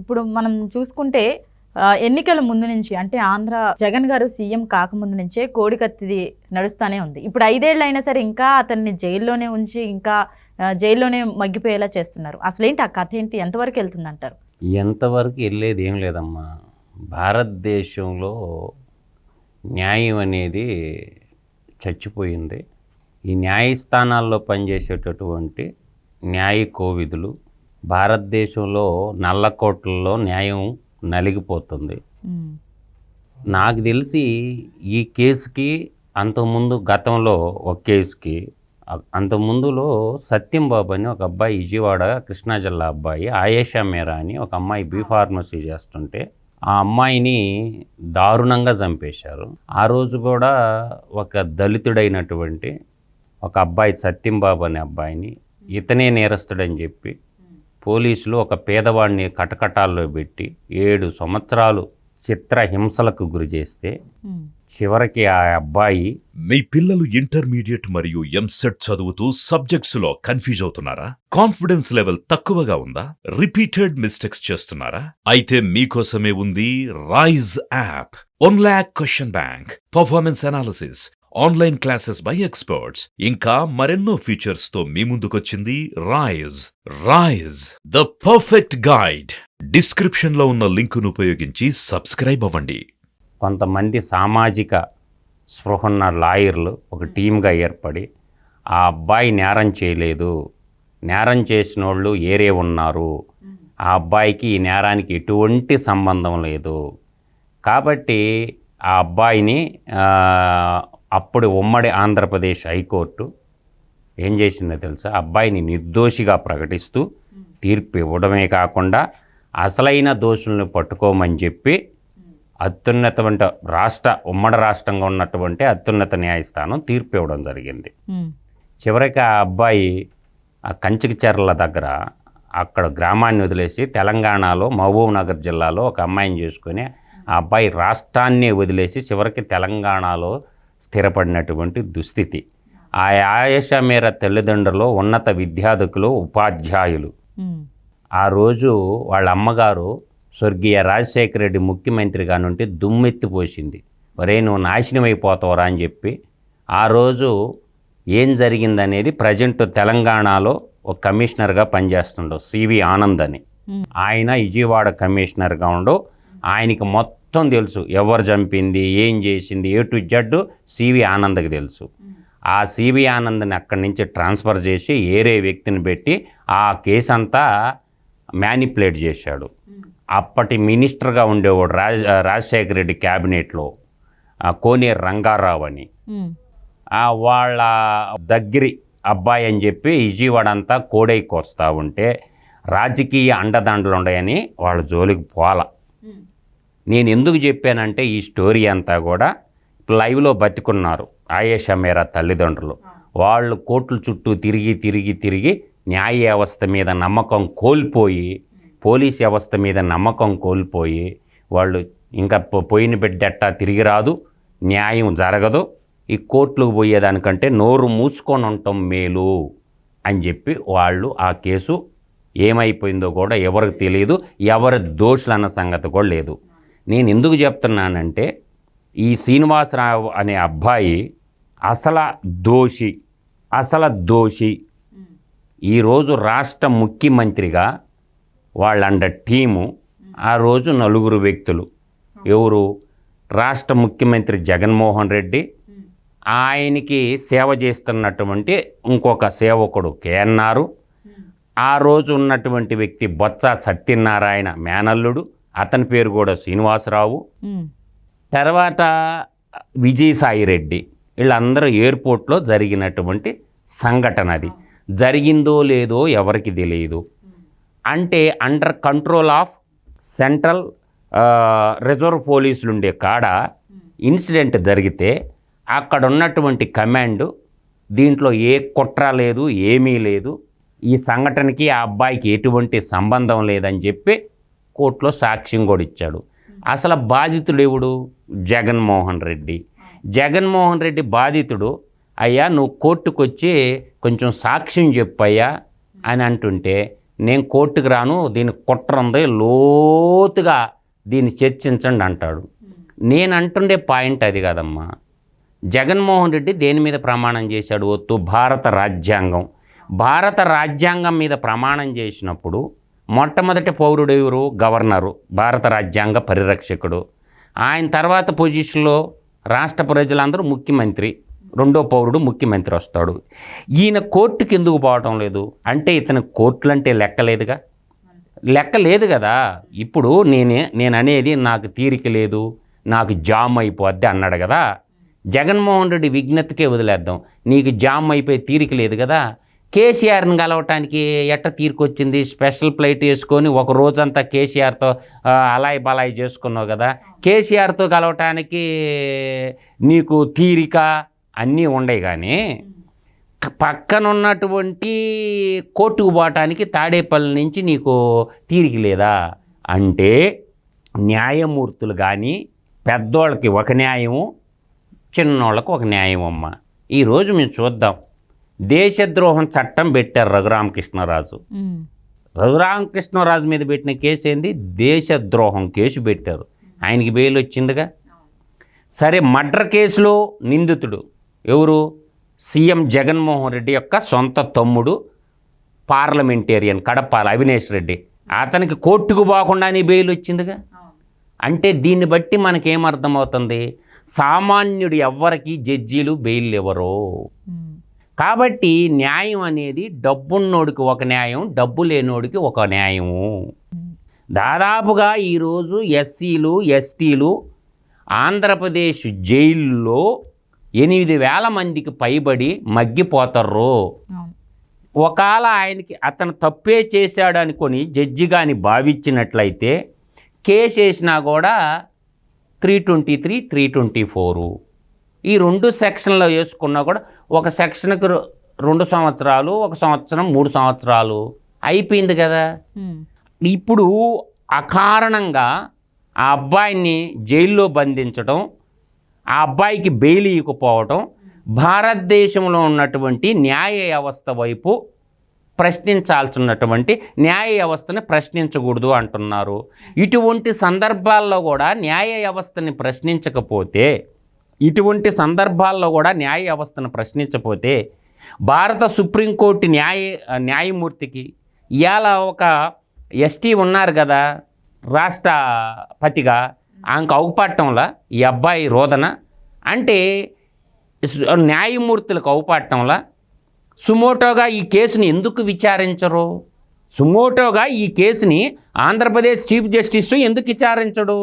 ఇప్పుడు మనం చూసుకుంటే ఎన్నికల ముందు నుంచి అంటే ఆంధ్ర జగన్ గారు సీఎం కాకముందు నుంచే కోడికత్తిది నడుస్తూనే ఉంది. ఇప్పుడు 5 ఏళ్ళు అయినా సరే ఇంకా అతన్ని జైల్లోనే ఉంచి ఇంకా జైల్లోనే మగ్గిపోయేలా చేస్తున్నారు. అసలేంటి ఆ కథ ఏంటి? ఎంతవరకు వెళ్తుందంటారు? ఎంతవరకు వెళ్ళేది ఏం లేదమ్మా. భారతదేశంలో న్యాయం అనేది చచ్చిపోయింది. ఈ న్యాయస్థానాల్లో పనిచేసేటటువంటి న్యాయ కోవిదులు భారతదేశంలో నల్లకోట్లలో న్యాయం నలిగిపోతుంది. నాకు తెలిసి ఈ కేసుకి అంతకుముందు గతంలో ఒక కేసుకి అంతకుముందులో సత్యం బాబు అని ఒక అబ్బాయి విజయవాడ కృష్ణా జిల్లా అబ్బాయి ఆయేషా మీరా అని ఒక అమ్మాయి బీ ఫార్మసీ చేస్తుంటే ఆ అమ్మాయిని దారుణంగా చంపేశారు. ఆ రోజు కూడా ఒక దళితుడైనటువంటి ఒక అబ్బాయి సత్యం బాబు అనే అబ్బాయిని ఇతనే నేరస్తుడని చెప్పి పోలీసులు ఒక పేదవాడిని కటకటాల్లో పెట్టి 7 సంవత్సరాలు చిత్రహింసలకు గురి చేస్తే చివరికి ఆ అబ్బాయి. మీ పిల్లలు ఇంటర్మీడియట్ మరియు ఎంసెట్ చదువుతూ సబ్జెక్ట్స్ లో కన్ఫ్యూజ్ అవుతున్నారా? కాన్ఫిడెన్స్ లెవెల్ తక్కువగా ఉందా? రిపీటెడ్ మిస్టేక్స్ చేస్తున్నారా? అయితే మీకోసమే ఉంది Rise app. 1 lakh question bank, performance analysis, online classes by experts, ఇంకా మరెన్నో ఫీచర్స్ తో మీ ముందుకొచ్చింది Rise the perfect guide. Description లో ఉన్న లింకును ఉపయోగించి సబ్స్క్రైబ్ అవ్వండి. కొంతమంది సామాజిక స్పృహన్న లాయర్లు ఒక టీమ్గా ఏర్పడి ఆ అబ్బాయి నేరం చేయలేదు, నేరం చేసిన వాళ్ళు ఏరే ఉన్నారు, ఆ అబ్బాయికి ఈ నేరానికి ఎటువంటి సంబంధం లేదు కాబట్టి ఆ అబ్బాయిని అప్పుడు ఉమ్మడి ఆంధ్రప్రదేశ్ హైకోర్టు ఏం చేసిందో తెలుసా? అబ్బాయిని నిర్దోషిగా ప్రకటిస్తూ తీర్పు ఇవ్వడమే కాకుండా అసలైన దోషులను పట్టుకోమని చెప్పి అత్యున్నతమైన ఉమ్మడి రాష్ట్రంగా ఉన్నటువంటి అత్యున్నత న్యాయస్థానం తీర్పు ఇవ్వడం జరిగింది. చివరికి ఆ అబ్బాయి ఆ కంచికచెర్ల దగ్గర అక్కడ గ్రామాన్ని వదిలేసి తెలంగాణలో మహబూబ్ నగర్ జిల్లాలో ఒక అమ్మాయిని చేసుకుని ఆ అబ్బాయి రాష్ట్రాన్ని వదిలేసి చివరికి తెలంగాణలో స్థిరపడినటువంటి దుస్థితి. ఆ ఆయేషా మీరా తల్లిదండ్రులు ఉన్నత విద్యార్థులు, ఉపాధ్యాయులు. ఆ రోజు వాళ్ళ అమ్మగారు స్వర్గీయ రాజశేఖర రెడ్డి ముఖ్యమంత్రిగా నుండి దుమ్మెత్తిపోసింది. ఒరే నువ్వు నాశనం అయిపోతావురా అని చెప్పి. ఆ రోజు ఏం జరిగిందనేది ప్రజెంట్ తెలంగాణలో ఒక కమిషనర్గా పనిచేస్తుండవు సివి ఆనంద్ అని. ఆయన విజయవాడ కమిషనర్గా ఉండు. ఆయనకి మొత్తం తెలుసు ఎవరు చంపింది, ఏం చేసింది, A to Z సివి ఆనంద్కి తెలుసు. ఆ సివి ఆనంద్ని అక్కడి నుంచి ట్రాన్స్ఫర్ చేసి వేరే వ్యక్తిని పెట్టి ఆ కేసు అంతా మ్యానిపులేట్ చేశాడు. అప్పటి మినిస్టర్గా ఉండేవాడు రాజశేఖర రెడ్డి క్యాబినెట్లో కోనేరు రంగారావు అని. వాళ్ళ దగ్గరి అబ్బాయి అని చెప్పి విజయవాడ అంతా కోడైకి వస్తూ ఉంటే రాజకీయ అండదండలు ఉన్నాయని వాళ్ళ జోలికి పోల. నేను ఎందుకు చెప్పానంటే ఈ స్టోరీ అంతా కూడా లైవ్లో బతికున్నారు ఆయేషా మీరా తల్లిదండ్రులు. వాళ్ళు కోర్టుల చుట్టూ తిరిగి న్యాయ వ్యవస్థ మీద నమ్మకం కోల్పోయి, పోలీస్ వ్యవస్థ మీద నమ్మకం కోల్పోయి వాళ్ళు ఇంకా పోయిన బిడ్డెట్టా తిరిగి రాదు, న్యాయం జరగదు, ఈ కోర్టులకు పోయేదానికంటే నోరు మూసుకొని ఉండటం మేలు అని చెప్పి వాళ్ళు ఆ కేసు ఏమైపోయిందో కూడా ఎవరికి తెలియదు, ఎవరి దోషులు అన్న సంగతి కూడా లేదు. నేను ఎందుకు చెప్తున్నానంటే ఈ శ్రీనివాసరావు అనే అబ్బాయి అసలు దోషి. ఈరోజు రాష్ట్ర ముఖ్యమంత్రిగా వాళ్ళండ టీము ఆ రోజు 4 వ్యక్తులు. ఎవరు? రాష్ట్ర ముఖ్యమంత్రి జగన్మోహన్ రెడ్డి, ఆయనకి సేవ చేస్తున్నటువంటి ఇంకొక సేవకుడు కేఎన్ఆర్, ఆ రోజు ఉన్నటువంటి వ్యక్తి బొత్స సత్యనారాయణ మేనల్లుడు, అతని పేరు కూడా శ్రీనివాసరావు, తర్వాత విజయసాయిరెడ్డి. వీళ్ళందరూ ఎయిర్పోర్ట్లో జరిగినటువంటి సంఘటన. అది జరిగిందో లేదో ఎవరికి తెలియదు. అంటే under control of central reserve పోలీసులు ఉండే కాడ ఇన్సిడెంట్ జరిగితే అక్కడ ఉన్నటువంటి కమాండ్ దీంట్లో ఏ కుట్ర లేదు, ఏమీ లేదు, ఈ సంఘటనకి ఆ అబ్బాయికి ఎటువంటి సంబంధం లేదని చెప్పి కోర్టులో సాక్ష్యం కూడా ఇచ్చాడు. అసలు బాధితుడు ఎవడు? జగన్మోహన్ రెడ్డి బాధితుడు. అయ్యా నువ్వు కోర్టుకు వచ్చి కొంచెం సాక్ష్యం చెప్పయ్యా అని అంటుంటే నేను కోర్టుకు రాను, దీని కుట్ర ఉంది, లోతుగా దీన్ని చర్చించండి అంటాడు. నేను అంటుండే పాయింట్ అది కాదమ్మా. జగన్మోహన్ రెడ్డి దేని మీద ప్రమాణం చేశాడు? ఒత్తు భారత రాజ్యాంగం. భారత రాజ్యాంగం మీద ప్రమాణం చేసినప్పుడు మొట్టమొదటి పౌరుడు ఎవరు? గవర్నరు, భారత రాజ్యాంగ పరిరక్షకుడు. ఆయన తర్వాత పొజిషన్లో రాష్ట్ర ప్రజలందరూ ముఖ్యమంత్రి, రెండో పౌరుడు ముఖ్యమంత్రి వస్తాడు. ఈయన కోర్టుకి ఎందుకు పోవటం లేదు అంటే ఇతను కోర్టులు అంటే లెక్కలేదుగా, లెక్క లేదు కదా. ఇప్పుడు నేను అనేది నాకు తీరిక లేదు, నాకు జామ్ అయిపోద్ది అన్నాడు కదా. జగన్మోహన్ రెడ్డి విజ్ఞతకే వదిలేద్దాం, నీకు జామ్ అయిపోయి తీరిక లేదు కదా. కేసీఆర్ని కలవటానికి ఎట్ట తీరుకొచ్చింది? స్పెషల్ ఫ్లైట్ వేసుకొని ఒక రోజంతా కేసీఆర్తో అలాయ్ బలాయ్ చేసుకున్నావు కదా. కేసీఆర్తో కలవటానికి నీకు తీరిక అన్నీ ఉండయి, కానీ పక్కనున్నటువంటి కోర్టుకు పోవటానికి తాడేపల్లి నుంచి నీకు తీరిక లేదా అంటే న్యాయమూర్తులు కానీ పెద్దోళ్ళకి ఒక న్యాయము, చిన్నోళ్ళకి ఒక న్యాయం అమ్మ. ఈరోజు మేము చూద్దాం, దేశద్రోహం చట్టం పెట్టారు రఘురామకృష్ణరాజు. రఘురామకృష్ణరాజు మీద పెట్టిన కేసు ఏంది? దేశద్రోహం కేసు పెట్టారు. ఆయనకి బెయిల్ వచ్చిందిగా. సరే, మర్డర్ కేసులో నిందితుడు ఎవరు? సీఎం జగన్మోహన్ రెడ్డి యొక్క సొంత తమ్ముడు, పార్లమెంటేరియన్ కడపాల అవినేష్ రెడ్డి. అతనికి కోర్టుకు పోకుండానే బెయిల్ వచ్చిందిగా. అంటే దీన్ని బట్టి మనకేమర్థమవుతుంది? సామాన్యుడు ఎవ్వరికి జడ్జీలు బెయిల్ ఇవ్వరు. కాబట్టి న్యాయం అనేది డబ్బున్నోడికి ఒక న్యాయం, డబ్బు లేనోడికి ఒక న్యాయము. దాదాపుగా ఈరోజు ఎస్సీలు ఎస్టీలు ఆంధ్రప్రదేశ్ జైల్లో 8,000 మందికి పైబడి మగ్గిపోతారు. ఒకవేళ ఆయనకి అతను తప్పే చేశాడు అనుకొని జడ్జి కానీ భావించినట్లయితే కేసు వేసినా కూడా 323, 324 ఈ 2 సెక్షన్లో వేసుకున్నా కూడా ఒక సెక్షన్కి 2 సంవత్సరాలు, 1 సంవత్సరం, 3 సంవత్సరాలు అయిపోయింది కదా. ఇప్పుడు అకారణంగా ఆ అబ్బాయిని జైల్లో బంధించడం, ఆ అబ్బాయికి బెయిల్ ఇవ్వకపోవటం భారతదేశంలో ఉన్నటువంటి న్యాయ వ్యవస్థ వైపు ప్రశ్నించాల్సినటువంటి న్యాయ వ్యవస్థని ప్రశ్నించకూడదు అంటున్నారు. ఇటువంటి సందర్భాల్లో కూడా న్యాయ వ్యవస్థని ప్రశ్నించకపోతే, ప్రశ్నించకపోతే భారత సుప్రీంకోర్టు న్యాయమూర్తికి ఇవాళ ఒక ఎస్టీ ఉన్నారు కదా రాష్ట్రపతిగా, ఆమెకు అవుపట్టంలా ఈ అబ్బాయి రోదన అంటే న్యాయమూర్తులకు అవుపట్టంలా సుమోటోగా ఈ కేసుని ఎందుకు విచారించరు? సుమోటోగా ఈ కేసుని ఆంధ్రప్రదేశ్ చీఫ్ జస్టిస్ ఎందుకు విచారించడు?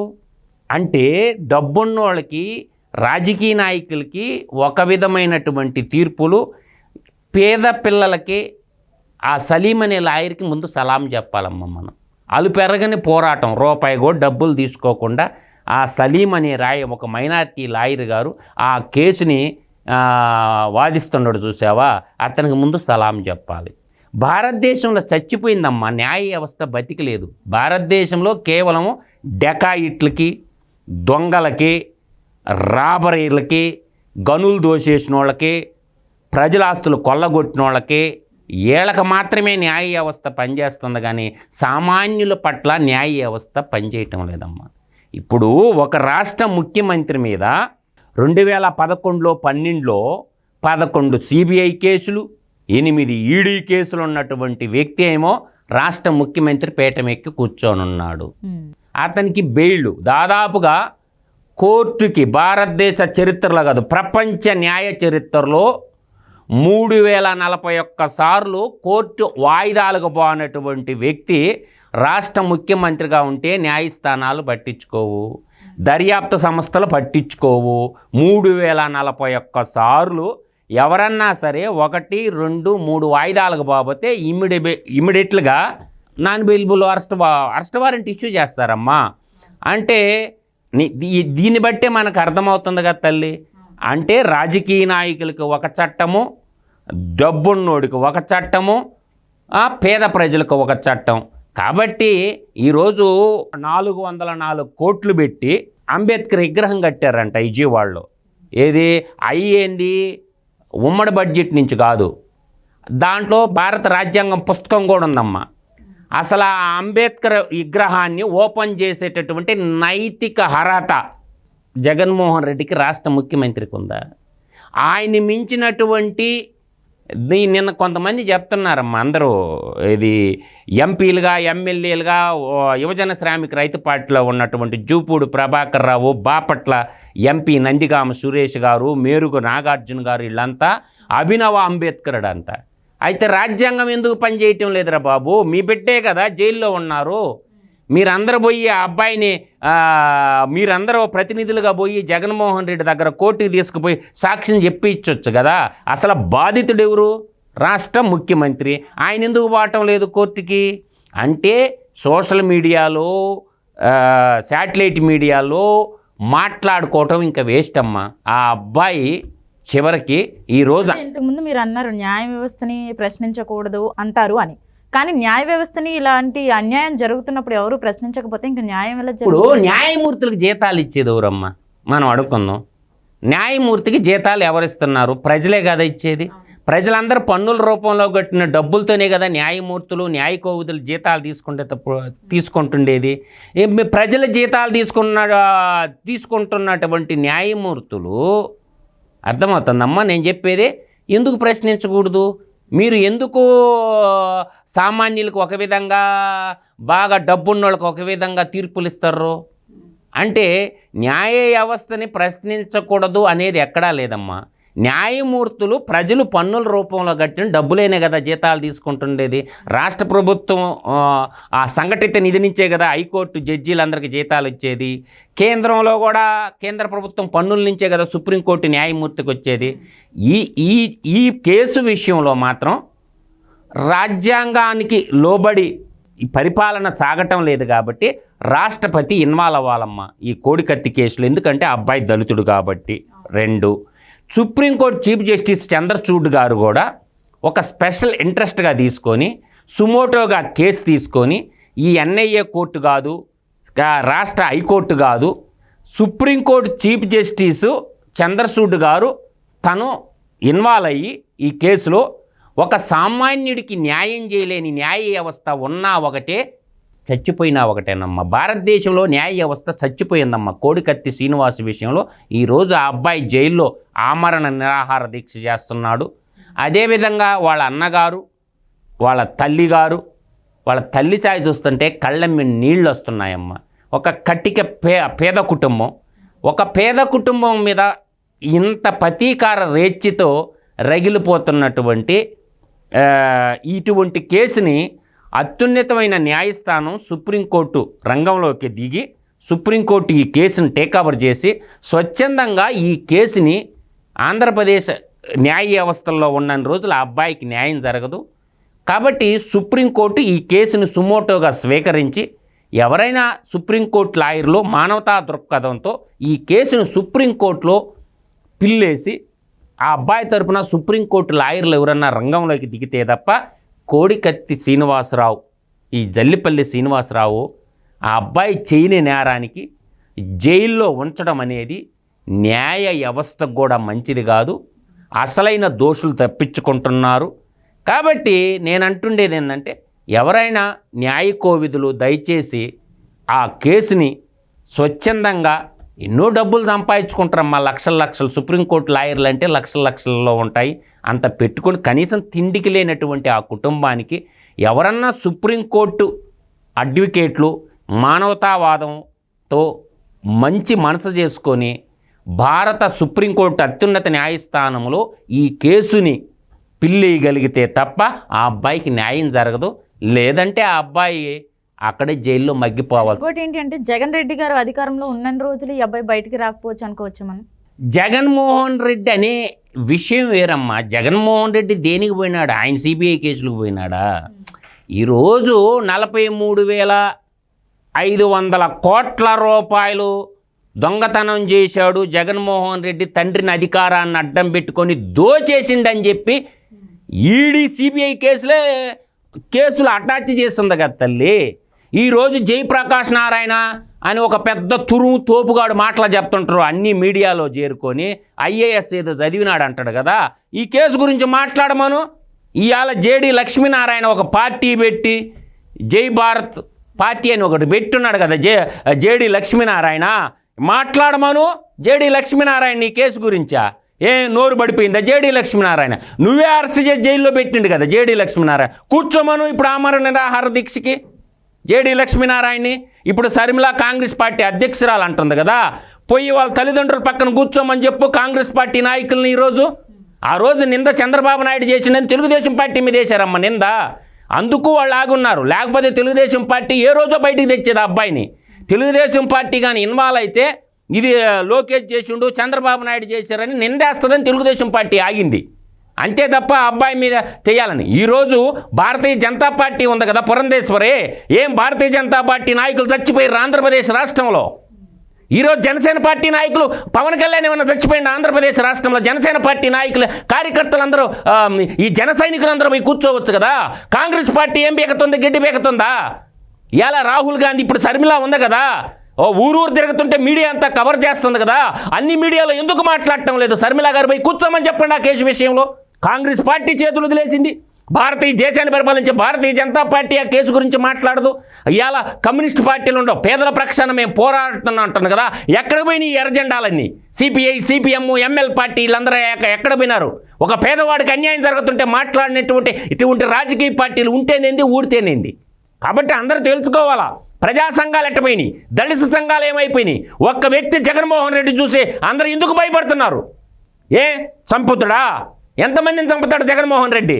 అంటే డబ్బున్నోళ్ళకి, రాజకీయ నాయకులకి ఒక విధమైనటువంటి తీర్పులు, పేద పిల్లలకి ఆ సలీం అనే లాయర్కి ముందు సలాం చెప్పాలమ్మ మనం. అలు పెరగని పోరాటం, రూపాయి కూడా డబ్బులు తీసుకోకుండా ఆ సలీం అనే ఒక మైనారిటీ లాయర్ గారు ఆ కేసుని వాదిస్తున్నాడు చూసావా, అతనికి ముందు సలాం చెప్పాలి. భారతదేశంలో చచ్చిపోయిందమ్మా, న్యాయ వ్యవస్థ బతికలేదు. భారతదేశంలో కేవలం డెకాయిట్లకి, దొంగలకి, రాబరీలకి, గనులు దోసేసిన వాళ్ళకి, ప్రజల ఆస్తులు కొల్లగొట్టిన వాళ్ళకి, ఏళ్ళకి మాత్రమే న్యాయ వ్యవస్థ పనిచేస్తుంది, కానీ సామాన్యుల పట్ల న్యాయ వ్యవస్థ పనిచేయటం లేదమ్మా. ఇప్పుడు ఒక రాష్ట్ర ముఖ్యమంత్రి మీద 2011లో 12లో 11 సిబిఐ కేసులు, 8 ఈడీ కేసులు ఉన్నటువంటి వ్యక్తి ఏమో రాష్ట్ర ముఖ్యమంత్రి పీఠమెక్కి కూర్చొనున్నాడు. అతనికి బెయిల్ దాదాపుగా కోర్టుకి భారతదేశ చరిత్రలో కాదు ప్రపంచ న్యాయ చరిత్రలో 3041 సార్లు కోర్టు వాయిదాలకు పోనటువంటి వ్యక్తి రాష్ట్ర ముఖ్యమంత్రిగా ఉంటే న్యాయస్థానాలు పట్టించుకోవు, దర్యాప్తు సంస్థలు పట్టించుకోవు. 3041 సార్లు ఎవరన్నా సరే 1, 2, 3 వాయిదాలకు పోతే ఇమ్మీడియట్లుగా non bailable arrest warrant issue చేస్తారమ్మా. అంటే దీన్ని బట్టే మనకు అర్థమవుతుంది కదా తల్లి. అంటే రాజకీయ నాయకులకు ఒక చట్టము, డబ్బున్నోడికి ఒక చట్టము, పేద ప్రజలకు ఒక చట్టం. కాబట్టి ఈరోజు 404 కోట్లు పెట్టి అంబేద్కర్ విగ్రహం కట్టారంట విజయవాడలో. ఏది అయ్యేంది ఉమ్మడి బడ్జెట్ నుంచి కాదు, దాంట్లో భారత రాజ్యాంగం పుస్తకం కూడా ఉందమ్మా. అసలు ఆ అంబేద్కర్ విగ్రహాన్ని ఓపెన్ చేసేటటువంటి నైతిక అర్హత జగన్మోహన్ రెడ్డికి రాష్ట్ర ముఖ్యమంత్రికి ఉందా? ఆయన్ని మించినటువంటి నిన్న కొంతమంది చెప్తున్నారమ్మా, అందరూ ఇది ఎంపీలుగా ఎమ్మెల్యేలుగా యువజన శ్రామిక రైతు పార్టీలో ఉన్నటువంటి జూపూడి ప్రభాకర్ రావు, బాపట్ల ఎంపీ నందిగామ సురేష్ గారు, మేరుగు నాగార్జున గారు, వీళ్ళంతా అభినవ అంబేద్కరుడు అంట. అయితే రాజ్యాంగం ఎందుకు పనిచేయటం లేదురా బాబు? మీ బిడ్డే కదా జైల్లో ఉన్నారు. మీరందరూ పోయి ఆ అబ్బాయిని మీరందరూ ప్రతినిధులుగా పోయి జగన్మోహన్ రెడ్డి దగ్గర కోర్టుకి తీసుకుపోయి సాక్ష్యం చెప్పించవచ్చు కదా. అసలు బాధితుడు ఎవరు? రాష్ట్ర ముఖ్యమంత్రి. ఆయన ఎందుకు పోవటం లేదు కోర్టుకి? అంటే సోషల్ మీడియాలో శాటిలైట్ మీడియాలో మాట్లాడుకోవటం ఇంకా వేస్ట్ అమ్మా. ఆ అబ్బాయి చివరికి ఈరోజు ఇంతకుముందు మీరు అన్నారు న్యాయ వ్యవస్థని ప్రశ్నించకూడదు అంటారు అని. కానీ న్యాయ వ్యవస్థని ఇలాంటి అన్యాయం జరుగుతున్నప్పుడు ఎవరు ప్రశ్నించకపోతే ఇంకా న్యాయం ఎలా ఇప్పుడు న్యాయమూర్తులకు జీతాలు ఇచ్చేది ఎవరమ్మా? మనం అడుగుకుందాం. న్యాయమూర్తికి జీతాలు ఎవరిస్తున్నారు? ప్రజలే కదా ఇచ్చేది. ప్రజలందరూ పన్నుల రూపంలో కట్టిన డబ్బులతోనే కదా న్యాయమూర్తులు న్యాయ కోవిదులు జీతాలు తీసుకుంటుండేది. ప్రజల జీతాలు తీసుకుంటున్నటువంటి న్యాయమూర్తులు, అర్థమవుతుందమ్మా నేను చెప్పేది, ఎందుకు ప్రశ్నించకూడదు? మీరు ఎందుకు సామాన్యులకు ఒక విధంగా, బాగా డబ్బున్న వాళ్ళకి ఒక విధంగా తీర్పులు ఇస్తారు? అంటే న్యాయ వ్యవస్థని ప్రశ్నించకూడదు అనేది ఎక్కడా లేదమ్మా. న్యాయమూర్తులు ప్రజలు పన్నుల రూపంలో కట్టిన డబ్బులేనే కదా జీతాలు తీసుకుంటుండేది. రాష్ట్ర ప్రభుత్వం ఆ సంఘటిత నిధి నుంచే కదా హైకోర్టు జడ్జీలందరికీ జీతాలు ఇచ్చేది. కేంద్రంలో కూడా కేంద్ర ప్రభుత్వం పన్నుల నుంచే కదా సుప్రీంకోర్టు న్యాయమూర్తికి వచ్చేది. ఈ కేసు విషయంలో మాత్రం రాజ్యాంగానికి లోబడి ఈ పరిపాలన సాగటం లేదు కాబట్టి రాష్ట్రపతి ఇన్వాల్వ్ అవ్వాలమ్మా ఈ కోడికత్తి కేసులో. ఎందుకంటే అబ్బాయి దళితుడు కాబట్టి. 2, సుప్రీంకోర్టు చీఫ్ జస్టిస్ చంద్రచూడ్ గారు కూడా ఒక స్పెషల్ ఇంట్రెస్ట్గా తీసుకొని సుమోటోగా కేసు తీసుకొని ఈ ఎన్ఐఏ కోర్టు కాదు, రాష్ట్ర హైకోర్టు కాదు, సుప్రీంకోర్టు చీఫ్ జస్టిస్ చంద్రచూడ్ గారు తను ఇన్వాల్వ్ అయ్యి ఈ కేసులో ఒక సామాన్యుడికి న్యాయం చేయలేని న్యాయ వ్యవస్థ ఉన్నా ఒకటే, చచ్చిపోయినా ఒకటేనమ్మా. భారతదేశంలో న్యాయ వ్యవస్థ చచ్చిపోయిందమ్మా కోడికత్తి శ్రీనివాస్ విషయంలో. ఈరోజు ఆ అబ్బాయి జైల్లో ఆమరణ నిరాహార దీక్ష చేస్తున్నాడు. అదేవిధంగా వాళ్ళ అన్నగారు, వాళ్ళ తల్లిగారు, వాళ్ళ తల్లి ఛాయ చూస్తుంటే కళ్ళ మీద నీళ్ళు వస్తున్నాయమ్మా. ఒక కట్టిక పేద కుటుంబం, ఒక పేద కుటుంబం మీద ఇంత ప్రతీకార రేచ్చితో రగిలిపోతున్నటువంటి ఇటువంటి కేసుని అత్యున్నతమైన న్యాయస్థానం సుప్రీంకోర్టు రంగంలోకి దిగి సుప్రీంకోర్టు ఈ కేసును టేకవర్ చేసి స్వచ్ఛందంగా ఈ కేసుని ఆంధ్రప్రదేశ్ న్యాయ వ్యవస్థల్లో ఉన్న రోజులు ఆ అబ్బాయికి న్యాయం జరగదు కాబట్టి సుప్రీంకోర్టు ఈ కేసును సుమోటోగా స్వీకరించి ఎవరైనా సుప్రీంకోర్టు లాయర్లు మానవతా దృక్పథంతో ఈ కేసును సుప్రీంకోర్టులో పిల్లేసి ఆ అబ్బాయి తరపున సుప్రీంకోర్టు లాయర్లు ఎవరన్నా రంగంలోకి దిగితే తప్ప కోడికత్తి శ్రీనివాసరావు, ఈ జల్లిపల్లి శ్రీనివాసరావు ఆ అబ్బాయి చేయని నేరానికి జైల్లో ఉంచడం అనేది న్యాయ వ్యవస్థకు కూడా మంచిది కాదు. అసలైన దోషులు తప్పించుకుంటున్నారు. కాబట్టి నేను అంటుండేది ఏంటంటే ఎవరైనా న్యాయ కోవిదులు దయచేసి ఆ కేసుని స్వచ్ఛందంగా, ఎన్నో డబ్బులు సంపాదించుకుంటారమ్మా, లక్షలు సుప్రీంకోర్టు లాయర్లు అంటే లక్షల్లో ఉంటాయి. అంత పెట్టుకొని కనీసం తిండికి లేనటువంటి ఆ కుటుంబానికి ఎవరన్నా సుప్రీంకోర్టు అడ్వకేట్లు మానవతావాదంతో మంచి మనసు చేసుకొని భారత సుప్రీంకోర్టు అత్యున్నత న్యాయస్థానంలో ఈ కేసుని పిల్లేయగలిగితే తప్ప ఆ అబ్బాయికి న్యాయం జరగదు. లేదంటే ఆ అబ్బాయి అక్కడే జైల్లో మగ్గిపోవాలి. ఇంకోటి ఏంటి అంటే జగన్ రెడ్డి గారు అధికారంలో ఉన్న రోజులు ఈ అబ్బాయి బయటికి రాకపోవచ్చు అనుకోవచ్చు మనం. జగన్మోహన్ రెడ్డి అనే విషయం వేరమ్మా. జగన్మోహన్ రెడ్డి దేనికి పోయినాడు? ఆయన సిబిఐ కేసులకు పోయినాడా? ఈరోజు 43,500 కోట్ల రూపాయలు దొంగతనం చేశాడు జగన్మోహన్ రెడ్డి, తండ్రిని అధికారాన్ని అడ్డం పెట్టుకొని దోచేసిండని చెప్పి ఈడీ సిబిఐ కేసులు అటాచ్ చేస్తుంది కదా తల్లి. ఈరోజు జయప్రకాష్ నారాయణ అని ఒక పెద్ద తోపుగాడు మాటలు చెప్తుంటారు అన్ని మీడియాలో చేరుకొని, ఐఏఎస్ ఏదో చదివినాడు అంటాడు కదా. ఈ కేసు గురించి మాట్లాడమను. ఇవాళ జేడి లక్ష్మీనారాయణ ఒక పార్టీ పెట్టి జై భారత్ పార్టీ అని ఒకటి పెట్టున్నాడు కదా జేడి లక్ష్మీనారాయణ. మాట్లాడమను జేడి లక్ష్మీనారాయణ నీ కేసు గురించా? నోరు పడిపోయిందా జేడి లక్ష్మీనారాయణ? నువ్వే అరెస్ట్ చేసి జైల్లో పెట్టిండు కదా జేడి లక్ష్మీనారాయణ. కూర్చోమను ఇప్పుడు ఆమరణ నిరాహార దీక్షకి జేడి లక్ష్మీనారాయణని. ఇప్పుడు షర్మిల కాంగ్రెస్ పార్టీ అధ్యక్షురాలు అంటుంది కదా, పోయి వాళ్ళ తల్లిదండ్రుల పక్కన కూర్చోమని చెప్పు కాంగ్రెస్ పార్టీ నాయకుల్ని. ఈరోజు ఆ రోజు నింద చంద్రబాబు నాయుడు చేసిందని తెలుగుదేశం పార్టీ మీద వేశారమ్మ నింద. అందుకు వాళ్ళు ఆగున్నారు. లేకపోతే తెలుగుదేశం పార్టీ ఏ రోజో బయటికి తెచ్చేది ఆ అబ్బాయిని. తెలుగుదేశం పార్టీ కానీ ఇన్వాల్వ్ అయితే ఇది లోకేష్ చేసిండు చంద్రబాబు నాయుడు చేశారని నిందేస్తుందని తెలుగుదేశం పార్టీ ఆగింది. అంతే తప్ప అబ్బాయి మీద తెయాలని. ఈరోజు భారతీయ జనతా పార్టీ ఉంది కదా పురంధేశ్వరి, భారతీయ జనతా పార్టీ నాయకులు చచ్చిపోయారు ఆంధ్రప్రదేశ్ రాష్ట్రంలో. ఈరోజు జనసేన పార్టీ నాయకులు పవన్ కళ్యాణ్ ఏమన్నా చచ్చిపోయింది ఆంధ్రప్రదేశ్ రాష్ట్రంలో? జనసేన పార్టీ నాయకులు కార్యకర్తలందరూ ఈ జన సైనికులందరూ పోయి కూర్చోవచ్చు కదా. కాంగ్రెస్ పార్టీ ఏం బీకుతుంది? గడ్డి బీకుతుందా? ఇలా రాహుల్ గాంధీ ఇప్పుడు షర్మిల ఉంది కదా, ఊరు తిరుగుతుంటే మీడియా అంతా కవర్ చేస్తుంది కదా, అన్ని మీడియాలో ఎందుకు మాట్లాడటం లేదు? షర్మిల గారు పోయి కూర్చోమని చెప్పండి ఆ కేసు విషయంలో. కాంగ్రెస్ పార్టీ చేతులు వదిలేసింది. భారతీయ దేశాన్ని పరిపాలించే భారతీయ జనతా పార్టీ ఆ కేసు గురించి మాట్లాడదు. ఇవాళ కమ్యూనిస్ట్ పార్టీలు ఉండవు, పేదల పక్షాన మేము పోరాడుతున్నాం అంటున్నాం కదా. ఎక్కడ పోయినాయి ఈ ఎర్రజెండాలన్నీ? సిపిఐ, సిపిఎం, ఎంఎల్ పార్టీ వీళ్ళందరూ ఎక్కడ పోయినారు? ఒక పేదవాడికి అన్యాయం జరుగుతుంటే మాట్లాడినటువంటి ఇటువంటి రాజకీయ పార్టీలు ఉంటేనేంది, ఊడితేనేంది. కాబట్టి అందరూ తెలుసుకోవాలా ప్రజా సంఘాలు ఎట్టపోయినాయి, దళిత సంఘాలు ఏమైపోయినాయి. ఒక్క వ్యక్తి జగన్మోహన్ రెడ్డి చూసి అందరూ ఎందుకు భయపడుతున్నారు? చంపుతాడా? ఎంతమందిని చంపుతాడు జగన్మోహన్ రెడ్డి?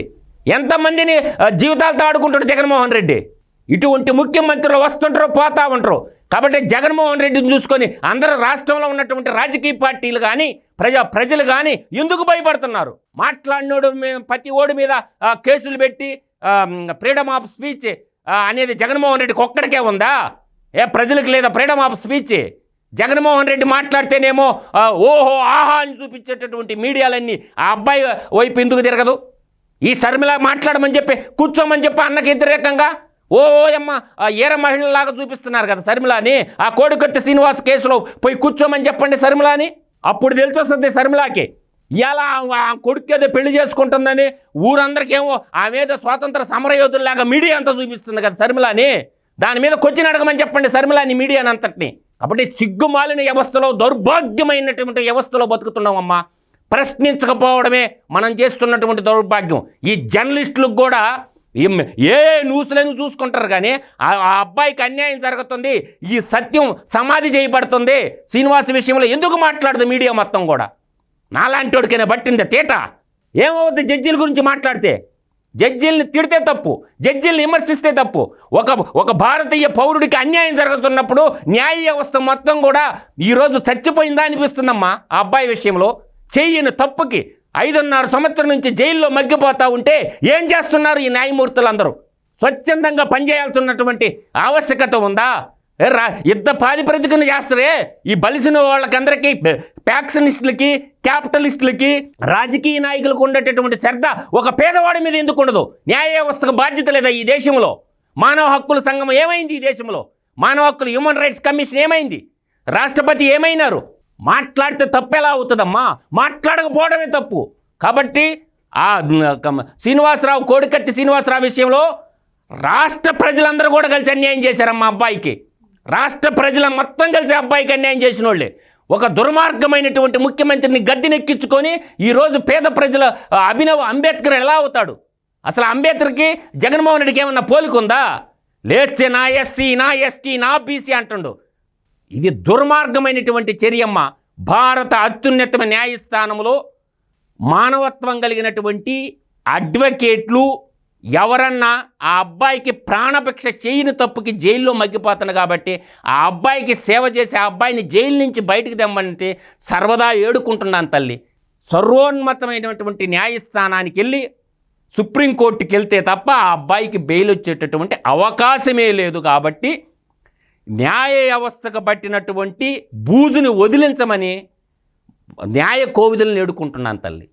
ఎంతమందిని జీవితాలతో ఆడుకుంటాడు జగన్మోహన్ రెడ్డి? ఇటువంటి ముఖ్యమంత్రులు వస్తుంటారు, పోతా ఉంటారు. కాబట్టి జగన్మోహన్ రెడ్డిని చూసుకొని అందరూ రాష్ట్రంలో ఉన్నటువంటి రాజకీయ పార్టీలు కానీ ప్రజలు కానీ ఎందుకు భయపడుతున్నారు? మాట్లాడినోడు ప్రతి ఓడి మీద కేసులు పెట్టి ఫ్రీడమ్ ఆఫ్ స్పీచ్ అనేది జగన్మోహన్ రెడ్డికి ఒక్కడికే ఉందా? ప్రజలకు లేదా freedom of speech? Jaganmohan Reddy మాట్లాడితేనేమో ఓహో ఆహా అని చూపించేటటువంటి మీడియాలన్నీ ఆ అబ్బాయి వైపు ఎందుకు తిరగదు? ఈ షర్మిల మాట్లాడమని చెప్పి కూర్చోమని చెప్పి అన్నకి వ్యతిరేకంగా అమ్మ ఏర మహిళలాగా చూపిస్తున్నారు కదా షర్మిలని. ఆ కోడికత్తి శ్రీనివాస్ కేసులో పోయి కూర్చోమని చెప్పండి షర్మిలని, అప్పుడు తెలిసి వస్తుంది షర్మిలాకి. ఇలా ఆ కొడుకు ఏదో పెళ్లి చేసుకుంటుందని ఊరందరికేమో ఆమెదో స్వాతంత్ర సమరయోధుల్లాగా మీడియా అంతా చూపిస్తుంది కదా షర్మిలని. దాని మీద క్వశ్చన్ అడగమని చెప్పండి షర్మిలని మీడియాని అంతటిని. కాబట్టి సిగ్గుమాలిన వ్యవస్థలో, దౌర్భాగ్యమైనటువంటి వ్యవస్థలో బతుకుతున్నామమ్మా. ప్రశ్నించకపోవడమే మనం చేస్తున్నటువంటి దౌర్భాగ్యం. ఈ జర్నలిస్టులకు కూడా ఏ న్యూస్లను చూసుకుంటారు కానీ ఆ అబ్బాయికి అన్యాయం జరుగుతుంది, ఈ సత్యం సమాధి చేయబడుతుంది శ్రీనివాస్ విషయంలో ఎందుకు మాట్లాడదు మీడియా మొత్తం కూడా? నాలాంటి వాడికైనా పట్టింది తేట. ఏమవుతుంది జడ్జీల గురించి మాట్లాడితే? జడ్జీల్ని తిడితే తప్పు, జడ్జీల్ని విమర్శిస్తే తప్పు. ఒక భారతీయ పౌరుడికి అన్యాయం జరుగుతున్నప్పుడు న్యాయ వ్యవస్థ మొత్తం కూడా ఈరోజు చచ్చిపోయిందా అనిపిస్తుందమ్మా. ఆ అబ్బాయి విషయంలో చెయ్యని తప్పుకి 5.5 సంవత్సరం నుంచి జైల్లో మగ్గిపోతూ ఉంటే ఏం చేస్తున్నారు ఈ న్యాయమూర్తులందరూ? స్వచ్ఛందంగా పనిచేయాల్సినటువంటి ఆవశ్యకత ఉందా? యుద్ధ ప్రాతిపదికన చేస్తారే ఈ బలిసిన వాళ్ళకందరికీ, ప్యాక్షనిస్టులకి, క్యాపిటలిస్టులకి, రాజకీయ నాయకులకు ఉండేటటువంటి శ్రద్ధ ఒక పేదవాడి మీద ఎందుకు ఉండదు? న్యాయ వ్యవస్థకు బాధ్యత లేదా ఈ దేశంలో? మానవ హక్కుల సంఘం ఏమైంది ఈ దేశంలో? మానవ హక్కుల హ్యూమన్ రైట్స్ కమిషన్ ఏమైంది? రాష్ట్రపతి ఏమైనారు? మాట్లాడితే తప్పెలా అవుతుందమ్మా? మాట్లాడకపోవడమే తప్పు. కాబట్టి ఆ శ్రీనివాసరావు, కోడికత్తి శ్రీనివాసరావు విషయంలో రాష్ట్ర ప్రజలందరూ కూడా కలిసి అన్యాయం చేశారమ్మా అబ్బాయికి. రాష్ట్ర ప్రజల మొత్తం కలిసి అబ్బాయికి అన్యాయం చేసిన వాళ్ళే. ఒక దుర్మార్గమైనటువంటి ముఖ్యమంత్రిని గద్దెనెక్కించుకొని ఈరోజు పేద ప్రజల అభినవ్ అంబేద్కర్ ఎలా అవుతాడు? అసలు అంబేద్కర్కి జగన్మోహన్ రెడ్డికి ఏమన్నా పోలికుందా? లేస్తే నా ఎస్సీ, నా ఎస్టీ, నా బీసీ అంటుండు. ఇది దుర్మార్గమైనటువంటి చర్యమ్మ. భారత అత్యున్నతమైన న్యాయస్థానంలో మానవత్వం కలిగినటువంటి అడ్వకేట్లు ఎవరన్నా ఆ అబ్బాయికి ప్రాణభిక్ష చేయని తప్పుకి జైల్లో మగ్గిపోతుంది కాబట్టి ఆ అబ్బాయికి సేవ చేసి ఆ అబ్బాయిని జైలు నుంచి బయటకు తెమ్మంటే సర్వదా ఏడుకుంటున్నాను తల్లి. సర్వోన్నతమైనటువంటి న్యాయస్థానానికి వెళ్ళి సుప్రీంకోర్టుకి వెళ్తే తప్ప ఆ అబ్బాయికి బెయిల్ వచ్చేటటువంటి అవకాశమే లేదు. కాబట్టి న్యాయ వ్యవస్థకు పట్టినటువంటి బూజుని వదిలించమని న్యాయ కోవిదులను ఏడుకుంటున్నాను తల్లి.